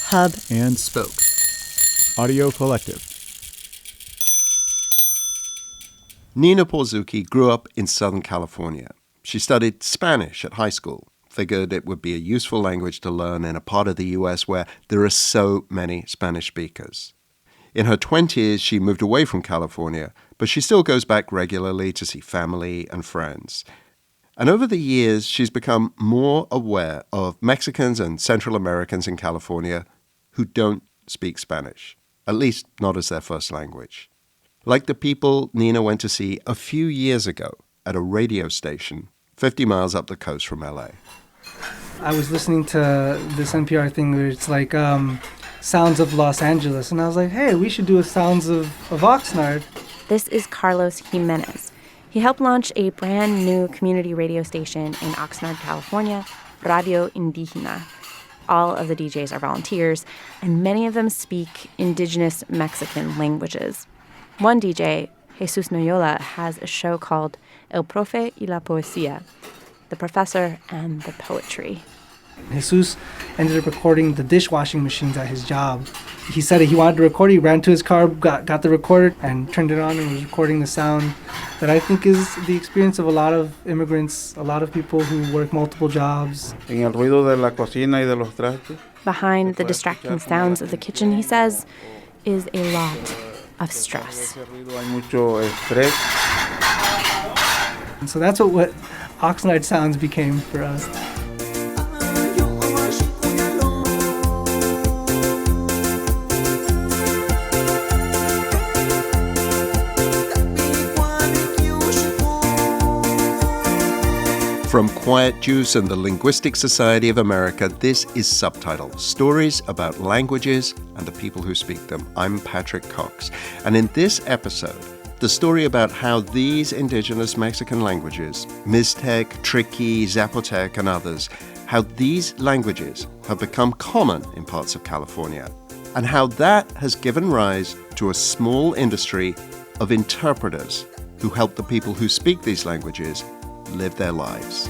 hub, and spoke. Audio Collective. Nina Porzuki grew up in Southern California. She studied Spanish at high school, figured it would be a useful language to learn in a part of the U.S. where there are so many Spanish speakers. In her 20s, she moved away from California, but she still goes back regularly to see family and friends. And over the years, she's become more aware of Mexicans and Central Americans in California who don't speak Spanish, at least not as their first language. Like the people Nina went to see a few years ago at a radio station 50 miles up the coast from LA. I was listening to this NPR thing where it's like Sounds of Los Angeles, and I was like, hey, we should do a Sounds of Oxnard. This is Carlos Jimenez. He helped launch a brand new community radio station in Oxnard, California, Radio Indígena. All of the DJs are volunteers, and many of them speak indigenous Mexican languages. One DJ, Jesus Noyola, has a show called El Profe y la Poesía, the professor and the poetry. Jesus ended up recording the dishwashing machines at his job. He said he wanted to record it. He ran to his car, got the recorder, and turned it on and was recording the sound that I think is the experience of a lot of immigrants, a lot of people who work multiple jobs. En el ruido de la cocina y de los trastes. Behind the distracting sounds of the kitchen, he says, is a lot of stress. And so that's what Oxnard Sounds became for us. From Quiet Juice and the Linguistic Society of America, this is Subtitle, stories about languages and the people who speak them. I'm Patrick Cox. And in this episode, the story about how these indigenous Mexican languages, Mixtec, Triqui, Zapotec, and others, how these languages have become common in parts of California, and how that has given rise to a small industry of interpreters who help the people who speak these languages live their lives.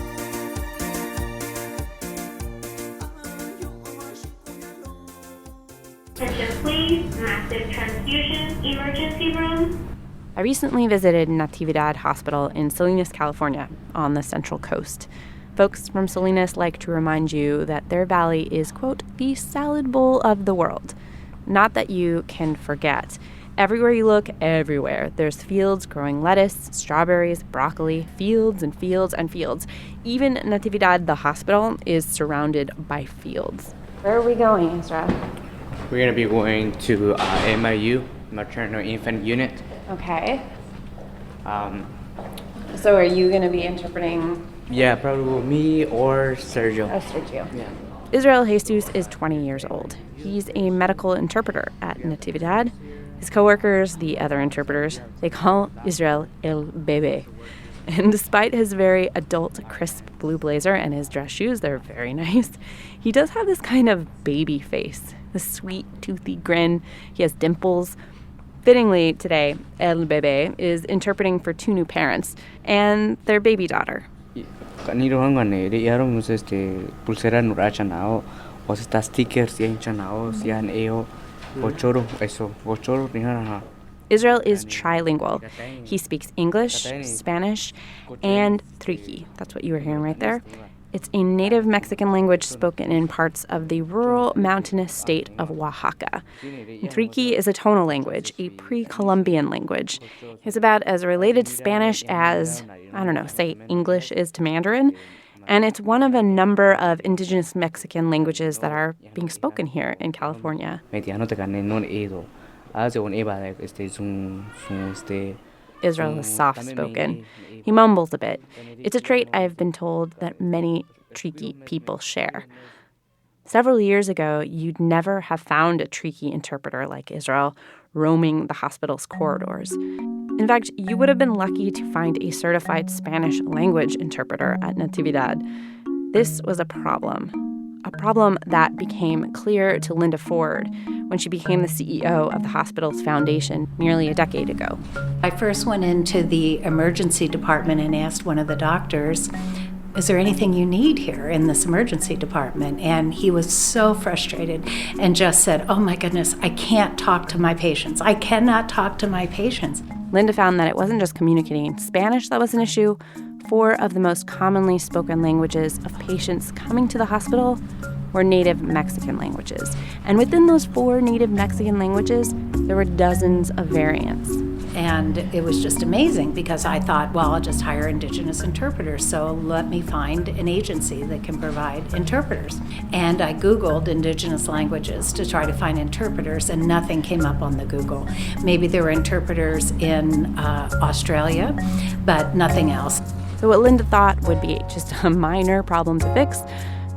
Attention please, massive transfusion emergency room. I recently visited Natividad Hospital in Salinas, California, on the Central Coast. Folks from Salinas like to remind you that their valley is, quote, the salad bowl of the world. Not that you can forget. Everywhere you look, everywhere, there's fields growing lettuce, strawberries, broccoli, fields and fields and fields. Even Natividad, the hospital, is surrounded by fields. Where are we going, Ezra? We're going to be going to MIU, Maternal Infant Unit. Okay. So are you going to be interpreting? Yeah, probably me or Sergio. Oh, Sergio. Yeah. Israel Jesus is 20 years old. He's a medical interpreter at Natividad. His coworkers, the other interpreters, they call Israel El Bebe. And despite his very adult, crisp blue blazer and his dress shoes, they're very nice, he does have this kind of baby face, this sweet, toothy grin. He has dimples. Fittingly, today, El Bebe is interpreting for two new parents and their baby daughter. Israel is trilingual. He speaks English, Spanish, and Triqui. That's what you were hearing right there. It's a native Mexican language spoken in parts of the rural mountainous state of Oaxaca. Triqui is a tonal language, a pre-Columbian language. It's about as related to Spanish as, say English is to Mandarin. And it's one of a number of indigenous Mexican languages that are being spoken here in California. Israel is soft-spoken. He mumbles a bit. It's a trait I've been told that many Triqui people share. Several years ago, you'd never have found a Triqui interpreter like Israel roaming the hospital's corridors. In fact, you would have been lucky to find a certified Spanish language interpreter at Natividad. This was a problem that became clear to Linda Ford when she became the CEO of the hospital's foundation nearly a decade ago. I first went into the emergency department and asked one of the doctors, is there anything you need here in this emergency department? And he was so frustrated and just said, oh my goodness, I can't talk to my patients. I cannot talk to my patients. Linda found that it wasn't just communicating in Spanish that was an issue. 4 of the most commonly spoken languages of patients coming to the hospital were native Mexican languages. And within those 4 native Mexican languages, there were dozens of variants. And it was just amazing because I thought, well, I'll just hire indigenous interpreters. So let me find an agency that can provide interpreters. And I Googled indigenous languages to try to find interpreters, and nothing came up on the Google. Maybe there were interpreters in Australia, but nothing else. So what Linda thought would be just a minor problem to fix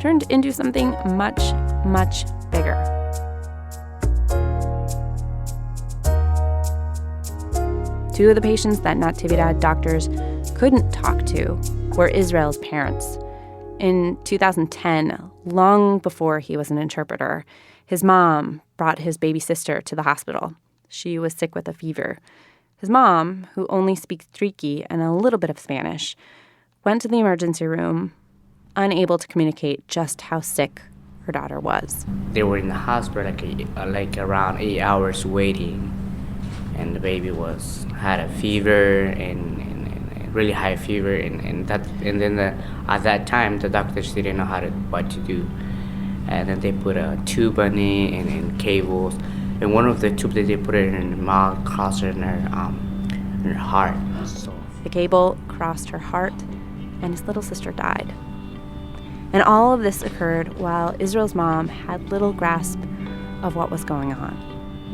turned into something much, much bigger. Two of the patients that Natividad doctors couldn't talk to were Israel's parents. In 2010, long before he was an interpreter, his mom brought his baby sister to the hospital. She was sick with a fever. His mom, who only speaks Triqui and a little bit of Spanish, went to the emergency room, unable to communicate just how sick her daughter was. They were in the hospital like around 8 hours waiting, and the baby had a fever and really high fever, and then at that time the doctors didn't know what to do, and then they put a tube on it and cables, and one of the tubes that they put it in her mouth crossed in her heart. So the cable crossed her heart, and his little sister died. And all of this occurred while Israel's mom had little grasp of what was going on.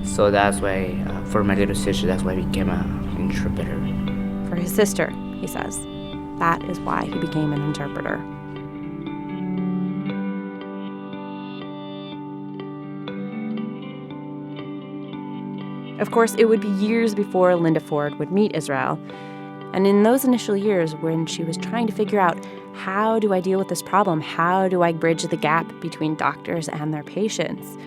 So that's why, for my little sister, that's why I became an interpreter. For his sister, he says, that is why he became an interpreter. Of course, it would be years before Linda Ford would meet Israel. And in those initial years, when she was trying to figure out, how do I deal with this problem? How do I bridge the gap between doctors and their patients?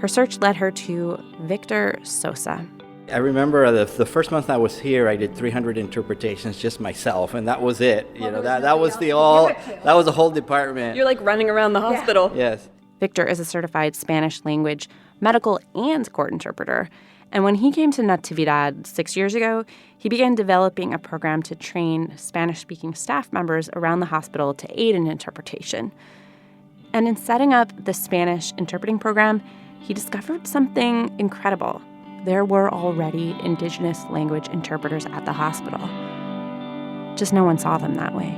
Her search led her to Victor Sosa. I remember the first month I was here, I did 300 interpretations just myself, and that was it. That was the whole department. You're like running around the hospital. Yeah. Yes. Victor is a certified Spanish language, medical, and court interpreter. And when he came to Natividad 6 years ago, he began developing a program to train Spanish-speaking staff members around the hospital to aid in interpretation. And in setting up the Spanish interpreting program, he discovered something incredible. There were already indigenous language interpreters at the hospital. Just no one saw them that way.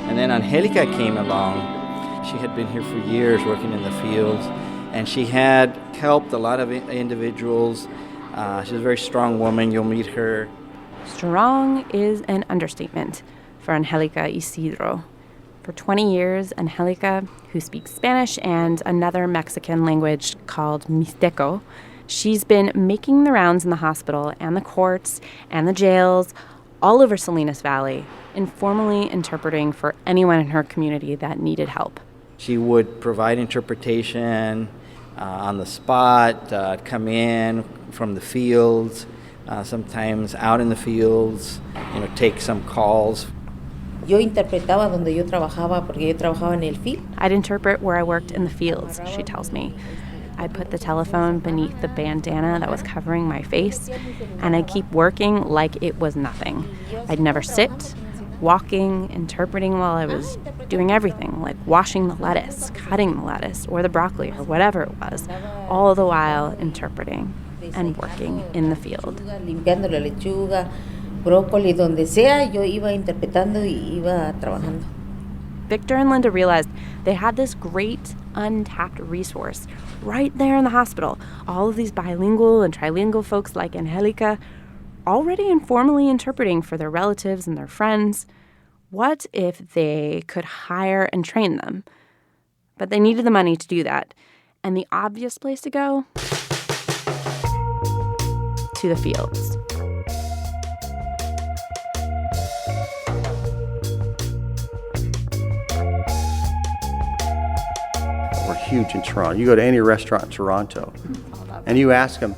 And then Angelica came along. She had been here for years working in the fields, and she had helped a lot of individuals. She's a very strong woman. You'll meet her. Strong is an understatement for Angelica Isidro. For 20 years, Angelica, who speaks Spanish and another Mexican language called Mixteco, she's been making the rounds in the hospital and the courts and the jails all over Salinas Valley, informally interpreting for anyone in her community that needed help. She would provide interpretation on the spot, come in from the fields, sometimes out in the fields, take some calls. Yo interpretaba donde yo trabajaba porque yo trabajaba en el field. I'd interpret where I worked in the fields, she tells me. I'd put the telephone beneath the bandana that was covering my face, and I'd keep working like it was nothing. I'd never sit, walking, interpreting while I was doing everything, like washing the lettuce, cutting the lettuce, or the broccoli, or whatever it was, all the while interpreting and working in the field. Limpiando la lechuga, brócoli, donde sea, yo iba interpretando y iba trabajando. Victor and Linda realized they had this great untapped resource right there in the hospital. All of these bilingual and trilingual folks like Angelica already informally interpreting for their relatives and their friends. What if they could hire and train them? But they needed the money to do that. And the obvious place to go? To the fields. We're huge in Toronto. You go to any restaurant in Toronto, and you ask them,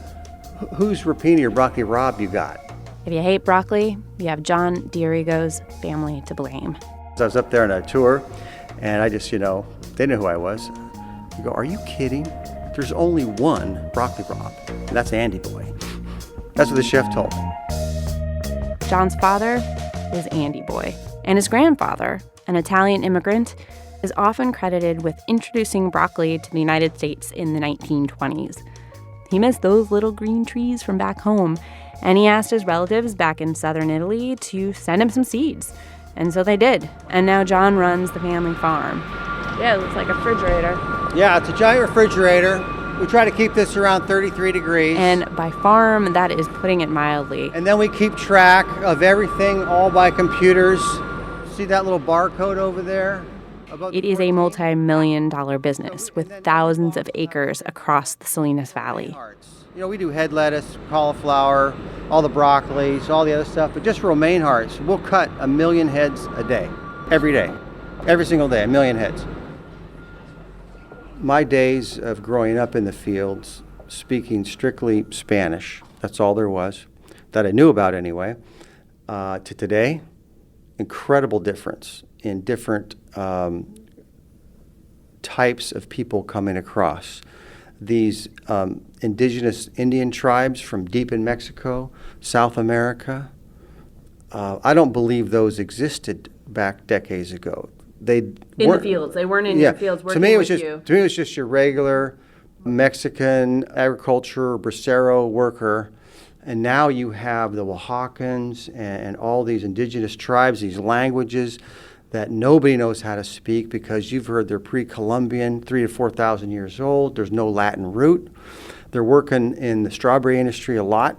whose rapini or broccoli rabe you got? If you hate broccoli, you have John D'Arrigo's family to blame. I was up there on a tour, and I just, they knew who I was. You go, are you kidding? There's only one broccoli rabe, and that's Andy Boy. That's what the chef told me. John's father is Andy Boy, and his grandfather, an Italian immigrant, is often credited with introducing broccoli to the United States in the 1920s. He missed those little green trees from back home, and he asked his relatives back in southern Italy to send him some seeds. And so they did. And now John runs the family farm. Yeah, it looks like a refrigerator. Yeah, it's a giant refrigerator. We try to keep this around 33 degrees. And by farm, that is putting it mildly. And then we keep track of everything all by computers. See that little barcode over there? It is a multi-million-dollar business with thousands of acres across the Salinas Valley. We do head lettuce, cauliflower, all the broccolis, all the other stuff, but just romaine hearts, we'll cut 1 million heads a day, every day, every single day, 1 million heads. My days of growing up in the fields, speaking strictly Spanish, that's all there was, that I knew about anyway, to today, incredible difference in different types of people coming across. These indigenous Indian tribes from deep in Mexico, South America, I don't believe those existed back decades ago. In the fields. They weren't in your fields working with you. To me, it was just your regular Mexican agriculture, bracero worker. And now you have the Oaxacans and all these indigenous tribes, these languages that nobody knows how to speak because you've heard they're pre-Columbian, 3,000 to 4,000 years old. There's no Latin root. They're working in the strawberry industry a lot.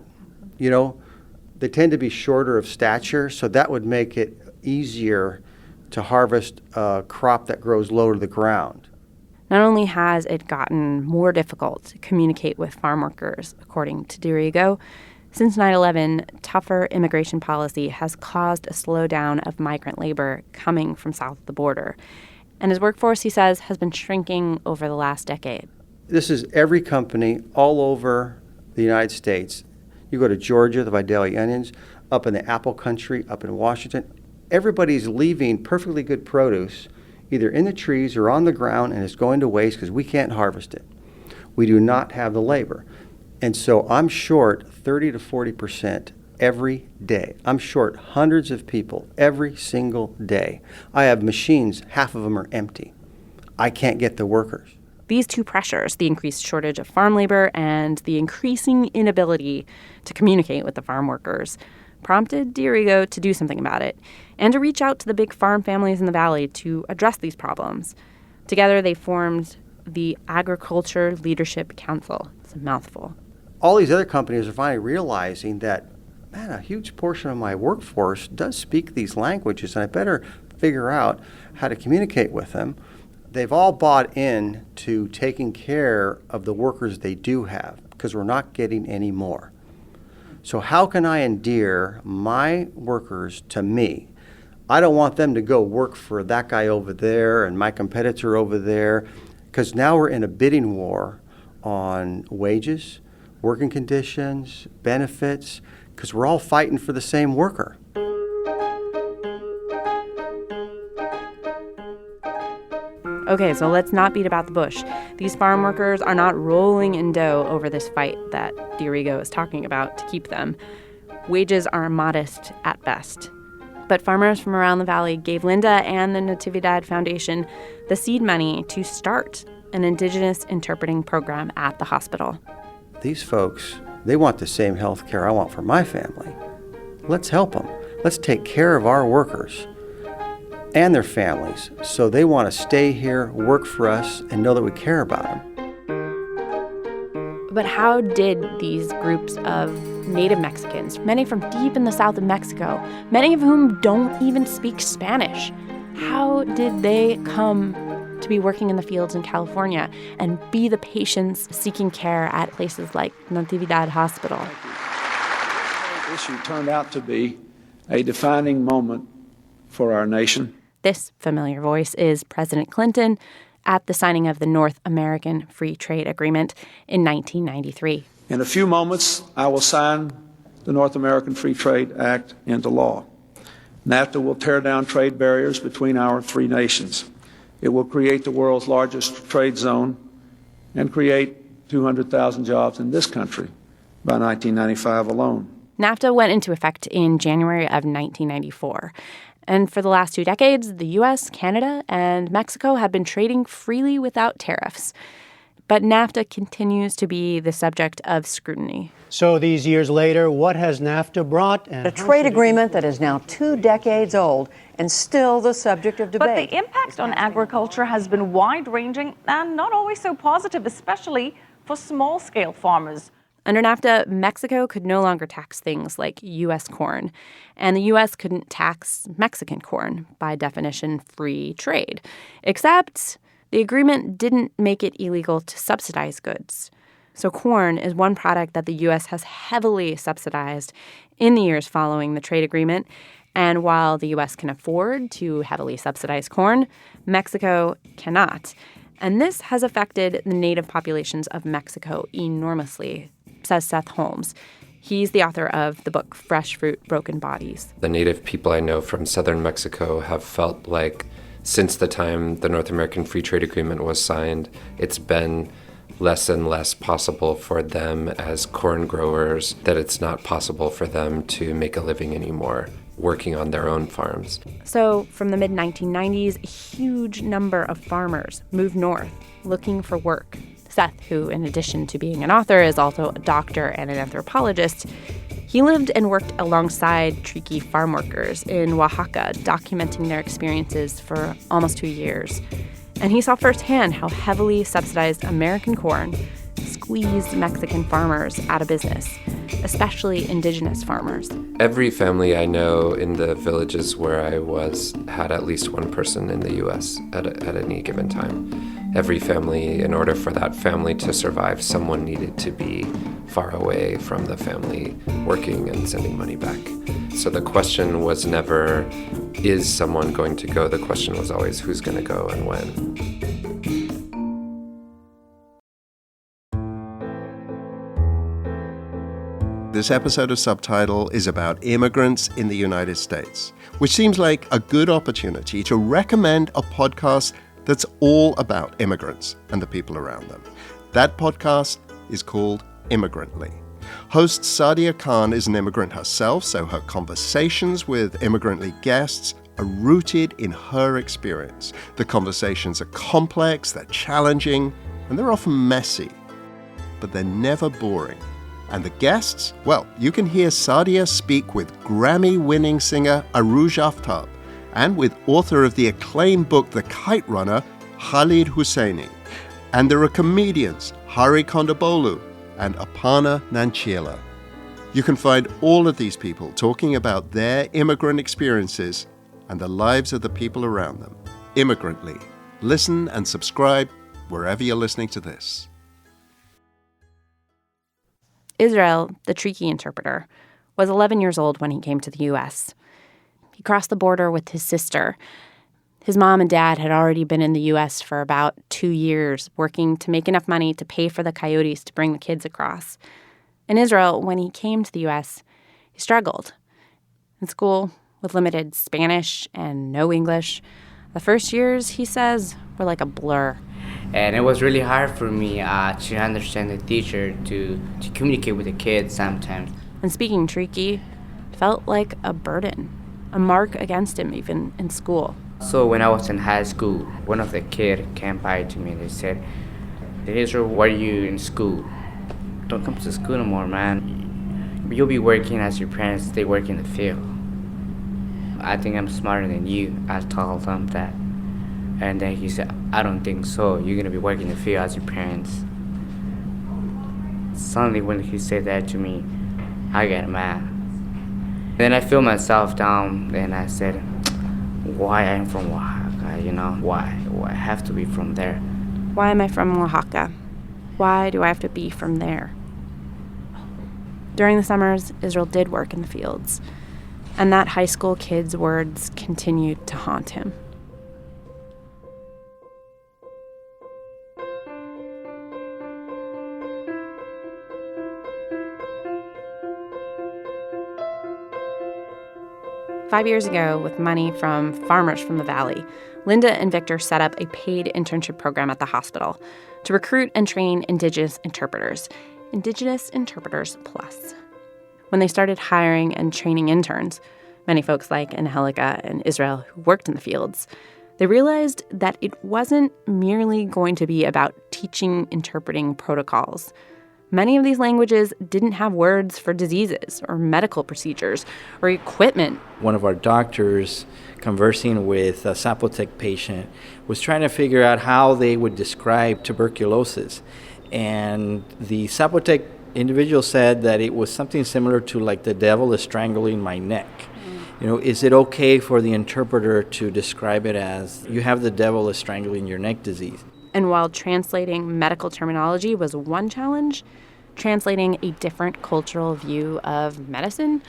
They tend to be shorter of stature, so that would make it easier to harvest a crop that grows low to the ground. Not only has it gotten more difficult to communicate with farm workers, according to D'Arrigo, since 9/11, tougher immigration policy has caused a slowdown of migrant labor coming from south of the border. And his workforce, he says, has been shrinking over the last decade. This is every company all over the United States. You go to Georgia, the Vidalia onions, up in the apple country, up in Washington. Everybody's leaving perfectly good produce either in the trees or on the ground, and it's going to waste because we can't harvest it. We do not have the labor. And so I'm short 30 to 40% every day. I'm short hundreds of people every single day. I have machines, half of them are empty. I can't get the workers. These two pressures, the increased shortage of farm labor and the increasing inability to communicate with the farm workers, prompted D'Arrigo to do something about it and to reach out to the big farm families in the valley to address these problems. Together, they formed the Agriculture Leadership Council. It's a mouthful. All these other companies are finally realizing that, man, a huge portion of my workforce does speak these languages, and I better figure out how to communicate with them. They've all bought in to taking care of the workers they do have because we're not getting any more. So how can I endear my workers to me? I don't want them to go work for that guy over there and my competitor over there, because now we're in a bidding war on wages, working conditions, benefits, because we're all fighting for the same worker. Okay, so let's not beat about the bush. These farm workers are not rolling in dough over this fight that D'Arrigo is talking about to keep them. Wages are modest at best. But farmers from around the valley gave Linda and the Natividad Foundation the seed money to start an indigenous interpreting program at the hospital. These folks, they want the same health care I want for my family. Let's help them. Let's take care of our workers and their families, so they want to stay here, work for us, and know that we care about them. But how did these groups of native Mexicans, many from deep in the south of Mexico, many of whom don't even speak Spanish, how did they come to be working in the fields in California and be the patients seeking care at places like Natividad Hospital? This issue turned out to be a defining moment for our nation. This familiar voice is President Clinton at the signing of the North American Free Trade Agreement in 1993. In a few moments, I will sign the North American Free Trade Act into law. NAFTA will tear down trade barriers between our three nations. It will create the world's largest trade zone and create 200,000 jobs in this country by 1995 alone. NAFTA went into effect in January of 1994. And for the last 2 decades, the U.S., Canada, and Mexico have been trading freely without tariffs. But NAFTA continues to be the subject of scrutiny. So these years later, what has NAFTA brought? A trade agreement that is now 2 decades old and still the subject of debate. But the impact on agriculture has been wide-ranging and not always so positive, especially for small-scale farmers. Under NAFTA, Mexico could no longer tax things like U.S. corn, and the U.S. couldn't tax Mexican corn, by definition, free trade. Except the agreement didn't make it illegal to subsidize goods. So corn is one product that the U.S. has heavily subsidized in the years following the trade agreement. And while the U.S. can afford to heavily subsidize corn, Mexico cannot. And this has affected the native populations of Mexico enormously, says Seth Holmes. He's the author of the book Fresh Fruit, Broken Bodies. The native people I know from southern Mexico have felt like since the time the North American Free Trade Agreement was signed, it's been less and less possible for them as corn growers, that it's not possible for them to make a living anymore working on their own farms. So from the mid-1990s, a huge number of farmers moved north looking for work. Seth, who in addition to being an author is also a doctor and an anthropologist, he lived and worked alongside Triqui farm workers in Oaxaca, documenting their experiences for almost 2 years. And he saw firsthand how heavily subsidized American corn squeezed Mexican farmers out of business, especially indigenous farmers. Every family I know in the villages where I was had at least one person in the U.S. at any given time. Every family, in order for that family to survive, someone needed to be far away from the family, working and sending money back. So the question was never, is someone going to go? The question was always, who's going to go and when? This episode of Subtitle is about immigrants in the United States, which seems like a good opportunity to recommend a podcast that's all about immigrants and the people around them. That podcast is called Immigrantly. Host Sadia Khan is an immigrant herself, so her conversations with Immigrantly guests are rooted in her experience. The conversations are complex, they're challenging, and they're often messy, but they're never boring. And the guests? Well, you can hear Sadia speak with Grammy-winning singer Arooj Aftab and with author of the acclaimed book The Kite Runner, Khalid Husseini. And there are comedians Hari Kondabolu and Aparna Nancherla. You can find all of these people talking about their immigrant experiences and the lives of the people around them. Immigrantly. Listen and subscribe wherever you're listening to this. Israel, the Triqui interpreter, was 11 years old when he came to the U.S. He crossed the border with his sister. His mom and dad had already been in the U.S. for about 2 years, working to make enough money to pay for the coyotes to bring the kids across. In Israel, when he came to the U.S., he struggled. In school, with limited Spanish and no English, the first years, he says, were like a blur. And it was really hard for me to understand the teacher, to communicate with the kids sometimes. And speaking Triqui felt like a burden, a mark against him even in school. So when I was in high school, one of the kids came by to me and they said, Israel, why are you in school? Don't come to school no more, man. You'll be working as your parents, they work in the field. I think I'm smarter than you. I told them that. And then he said, I don't think so. You're going to be working in the field as your parents. Suddenly when he said that to me, I got mad. Then I feel myself down and I said, why I'm from Oaxaca, you know? Why? I have to be from there. Why am I from Oaxaca? Why do I have to be from there? During the summers, Israel did work in the fields. And that high school kid's words continued to haunt him. 5 years ago, with money from farmers from the valley, Linda and Victor set up a paid internship program at the hospital to recruit and train Indigenous interpreters. Indigenous Interpreters Plus. When they started hiring and training interns, many folks like Angelica and Israel who worked in the fields, they realized that it wasn't merely going to be about teaching interpreting protocols. Many of these languages didn't have words for diseases or medical procedures or equipment. One of our doctors, conversing with a Zapotec patient, was trying to figure out how they would describe tuberculosis. And the Zapotec individual said that it was something similar to like the devil is strangling my neck. You know, is it okay for the interpreter to describe it as you have the devil is strangling your neck disease? And while translating medical terminology was one challenge, translating a different cultural view of medicine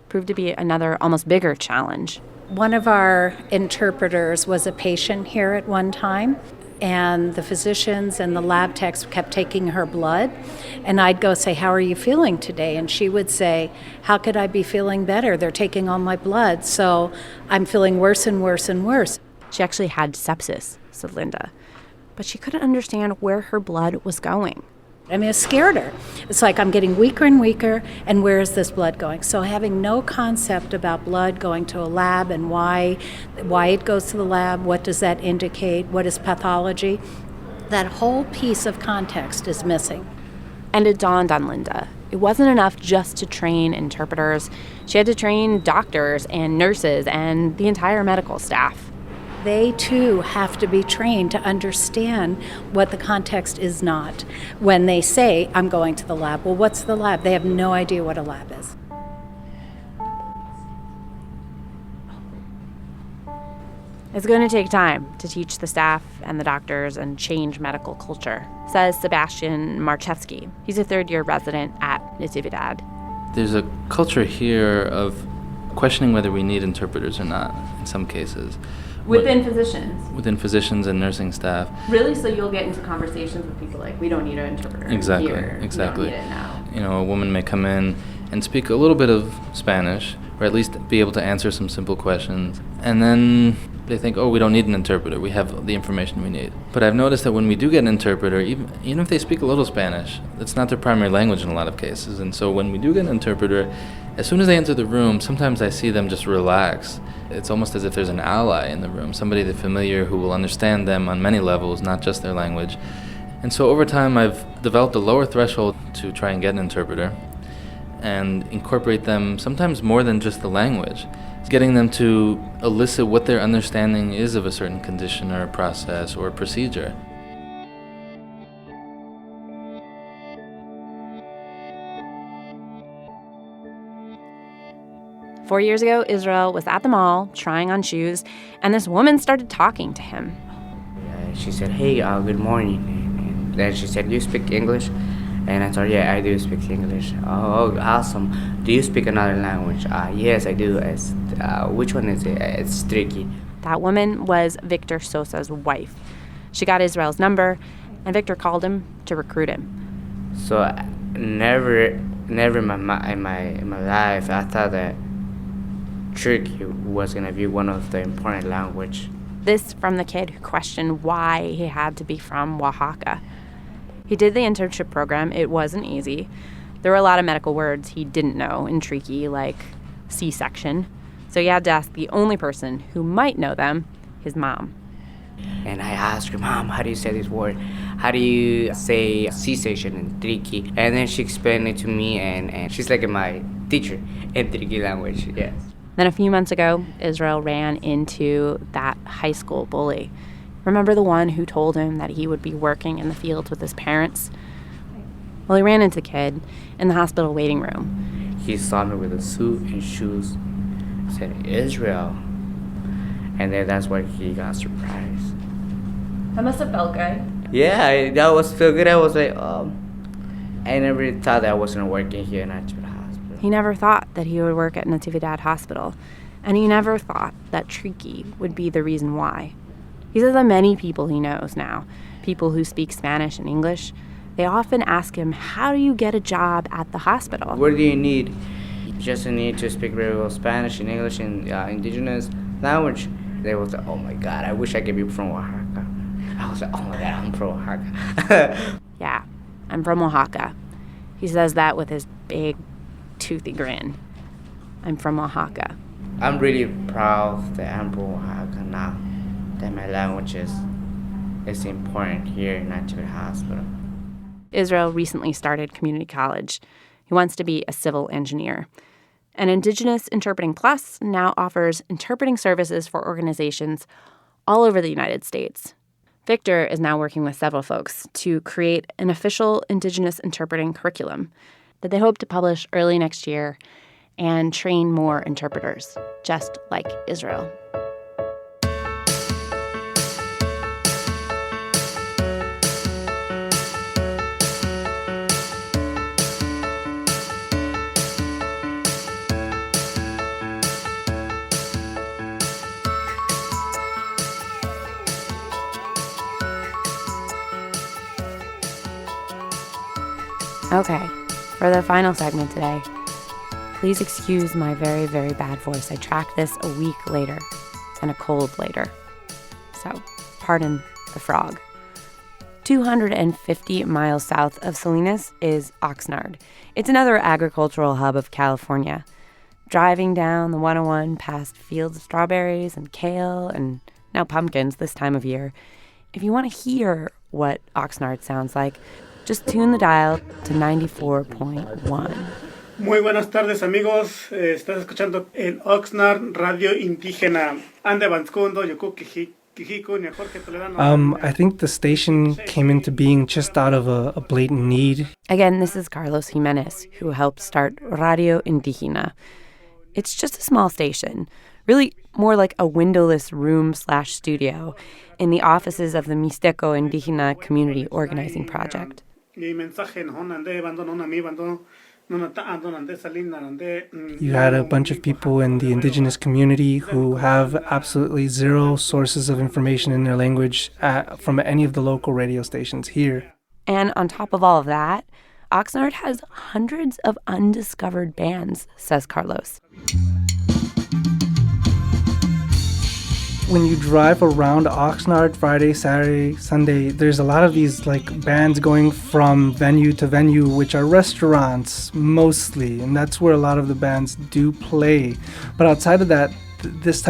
proved to be another, almost bigger challenge. One of our interpreters was a patient here at one time, and the physicians and the lab techs kept taking her blood, and I'd go say, "How are you feeling today?" And she would say, "How could I be feeling better? They're taking all my blood, so I'm feeling worse and worse and worse." She actually had sepsis, said Linda, but she couldn't understand where her blood was going. I mean, it scared her. It's like I'm getting weaker and weaker, and where is this blood going? So having no concept about blood going to a lab and why it goes to the lab, what does that indicate, what is pathology, that whole piece of context is missing. And it dawned on Linda. It wasn't enough just to train interpreters. She had to train doctors and nurses and the entire medical staff. They, too, have to be trained to understand what the context is not. When they say, "I'm going to the lab," well, what's the lab? They have no idea what a lab is. It's going to take time to teach the staff and the doctors and change medical culture, says Sebastian Marchevsky. He's a third-year resident at Natividad. There's a culture here of questioning whether we need interpreters or not, in some cases. Within physicians? Within physicians and nursing staff. Really? So you'll get into conversations with people like, "We don't need an interpreter Exactly, here. exactly. We don't need it now." You know, a woman may come in and speak a little bit of Spanish, or at least be able to answer some simple questions, and then they think, "Oh, we don't need an interpreter. We have the information we need." But I've noticed that when we do get an interpreter, even if they speak a little Spanish, it's not their primary language in a lot of cases. And so when we do get an interpreter, as soon as they enter the room, sometimes I see them just relax. It's almost as if there's an ally in the room, somebody that's familiar who will understand them on many levels, not just their language. And so over time, I've developed a lower threshold to try and get an interpreter and incorporate them sometimes more than just the language. Getting them to elicit what their understanding is of a certain condition or a process or a procedure. Four years ago, Israel was at the mall trying on shoes, and this woman started talking to him. She said, "Hey, good morning." And then she said, "You speak English?" And I told her, "Yeah, I do speak English." "Oh, awesome. Do you speak another language?" "Yes, I do." Which one is it?" "It's Triqui." That woman was Victor Sosa's wife. She got Israel's number, and Victor called him to recruit him. So never in my life I thought that Triqui was going to be one of the important language. This from the kid who questioned why he had to be from Oaxaca. He did the internship program. It wasn't easy. There were a lot of medical words he didn't know in Triqui, like C-section. So he had to ask the only person who might know them, his mom. And I asked her, "Mom, how do you say this word? How do you say C-section in Triqui?" And then she explained it to me, and she's like my teacher in Triqui language, yes. Then a few months ago, Israel ran into that high school bully. Remember the one who told him that he would be working in the fields with his parents? Well, he ran into the kid in the hospital waiting room. He saw me with a suit and shoes. He said, "Israel." And then that's why he got surprised. That must have felt good. Yeah, that was feel good. I was like, I never thought that I wasn't working here in Natividad Hospital. He never thought that he would work at Natividad Hospital, and he never thought that Triqui would be the reason why. He says that many people he knows now, people who speak Spanish and English, they often ask him, "How do you get a job at the hospital?" "What do you need?" just need to speak very well Spanish and English and indigenous language. They will say, oh my God, I wish I could be from Oaxaca. I was like, oh my God, I'm from Oaxaca. Yeah, I'm from Oaxaca. He says that with his big, toothy grin. I'm from Oaxaca. I'm really proud that I'm from Oaxaca now, that my language is important here in Natividad Hospital. Israel recently started community college. He wants to be a civil engineer. And Indigenous Interpreting Plus now offers interpreting services for organizations all over the United States. Victor is now working with several folks to create an official Indigenous interpreting curriculum that they hope to publish early next year and train more interpreters, just like Israel. Okay, for the final segment today, please excuse my very, very bad voice. I tracked this a week later and a cold later. So, pardon the frog. 250 miles south of Salinas is Oxnard. It's another agricultural hub of California. Driving down the 101 past fields of strawberries and kale and now pumpkins this time of year, if you want to hear what Oxnard sounds like, just tune the dial to 94.1. Muy buenas tardes, amigos. Estás escuchando en Oxnard Radio Indígena. Ande Banskundo, Yoku Kijiku, Jorge Toledano. I think the station came into being just out of a blatant need. Again, this is Carlos Jimenez, who helped start Radio Indígena. It's just a small station, really more like a windowless room/studio in the offices of the Mixteco Indígena Community Organizing Project. You had a bunch of people in the indigenous community who have absolutely zero sources of information in their language from any of the local radio stations here. And on top of all of that, Oxnard has hundreds of undiscovered bands, says Carlos. When you drive around Oxnard Friday, Saturday, Sunday, there's a lot of these bands going from venue to venue, which are restaurants mostly, and that's where a lot of the bands do play. But outside of that, this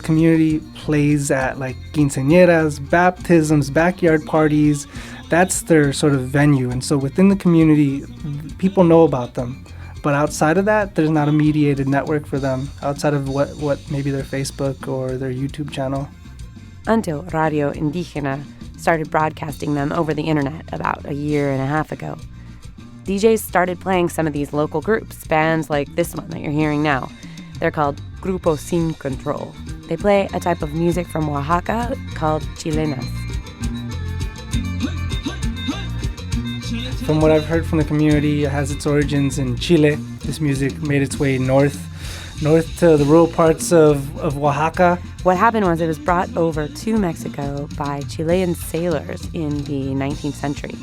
community plays at quinceañeras, baptisms, backyard parties. That's their sort of venue, and so within the community, people know about them. But outside of that, there's not a mediated network for them, outside of what maybe their Facebook or their YouTube channel. Until Radio Indígena started broadcasting them over the internet about a year and a half ago. DJs started playing some of these local groups, bands like this one that you're hearing now. They're called Grupo Sin Control. They play a type of music from Oaxaca called chilenas. From what I've heard from the community, it has its origins in Chile. This music made its way north to the rural parts of Oaxaca. What happened was it was brought over to Mexico by Chilean sailors in the 19th century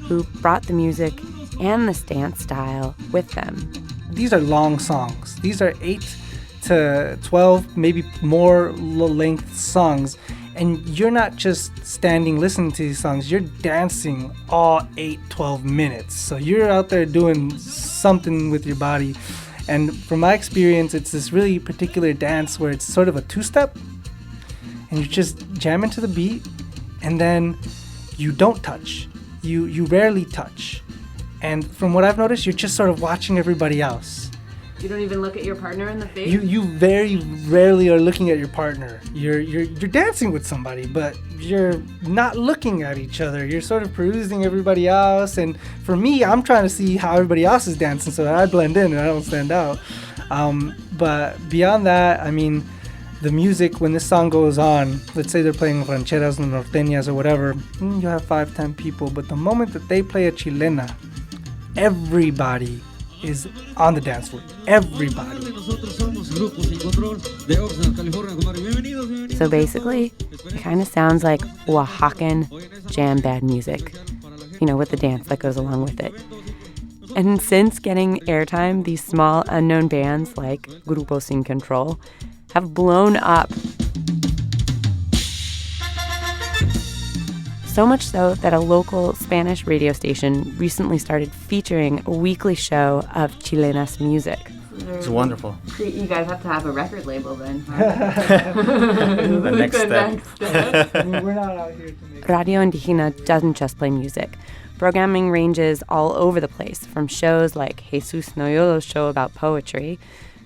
who brought the music and this dance style with them. These are long songs. These are 8 to 12, maybe more length songs. And you're not just standing listening to these songs, you're dancing all 8-12 minutes. So you're out there doing something with your body. And from my experience, it's this really particular dance where it's sort of a two-step. And you're just jamming to the beat. And then you don't touch. You rarely touch. And from what I've noticed, you're just sort of watching everybody else. You don't even look at your partner in the face? You very rarely are looking at your partner. You're dancing with somebody, but you're not looking at each other. You're sort of perusing everybody else. And for me, I'm trying to see how everybody else is dancing so that I blend in and I don't stand out. But beyond that, I mean, the music, when this song goes on, let's say they're playing rancheras and norteñas or whatever, you have 5-10 people. But the moment that they play a chilena, everybody is on the dance floor. Everybody. So basically, it kind of sounds like Oaxacan jam band music, with the dance that goes along with it. And since getting airtime, these small, unknown bands like Grupo Sin Control have blown up. So much so that a local Spanish radio station recently started featuring a weekly show of Chilenas music. It's wonderful. You guys have to have a record label then. The next step. We're not out here to make Radio Indigena doesn't just play music. Programming ranges all over the place, from shows like Jesus Noyolo's show about poetry,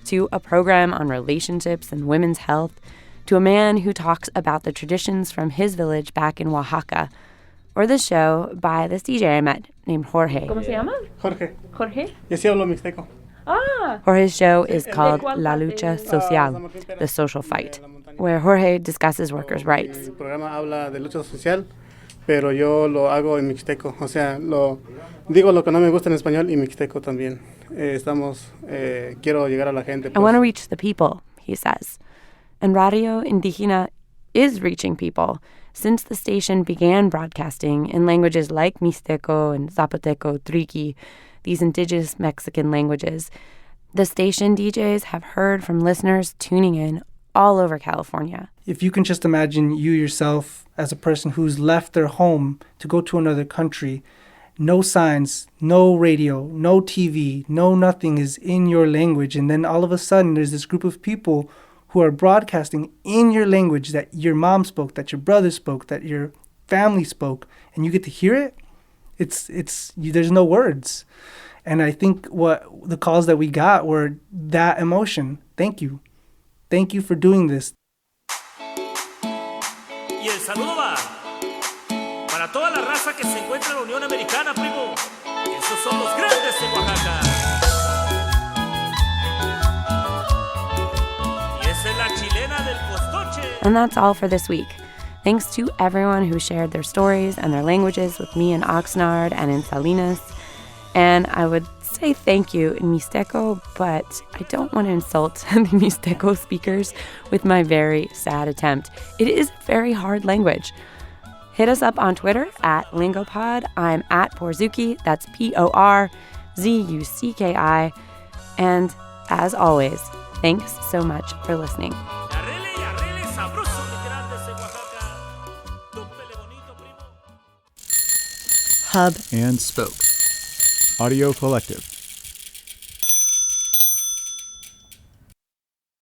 to a program on relationships and women's health, to a man who talks about the traditions from his village back in Oaxaca, or this show by this DJ I met named Jorge. ¿Cómo se llama? Jorge. Jorge? Yo sí hablo mixteco. Jorge's show is called La Lucha Social, the social fight, where Jorge discusses workers' rights. El programa habla de lucha social, pero yo lo hago en mixteco. O sea, digo lo que no me gusta en español y mixteco también. Quiero llegar a la gente. I want to reach the people, he says. And Radio Indigena is reaching people. Since the station began broadcasting in languages like Mixteco and Zapoteco, Triqui, these indigenous Mexican languages, the station DJs have heard from listeners tuning in all over California. If you can just imagine you yourself as a person who's left their home to go to another country, no signs, no radio, no TV, no nothing is in your language, and then all of a sudden there's this group of people who are broadcasting in your language that your mom spoke, that your brother spoke, that your family spoke, and you get to hear it. There's no words. And I think what the calls that we got were that emotion. Thank you. Thank you for doing this. Y el saludo va para toda la raza que se encuentra en la Unión Americana, primo. Esos son los grandes de Oaxaca. Y esa es la chilena del costoche. And that's all for this week. Thanks to everyone who shared their stories and their languages with me in Oxnard and in Salinas. And I would say thank you in Mixteco, but I don't want to insult the Mixteco speakers with my very sad attempt. It is a very hard language. Hit us up on Twitter at Lingopod. I'm at Porzuki. That's Porzucki. And as always, thanks so much for listening. Hub and Spoke. Audio Collective.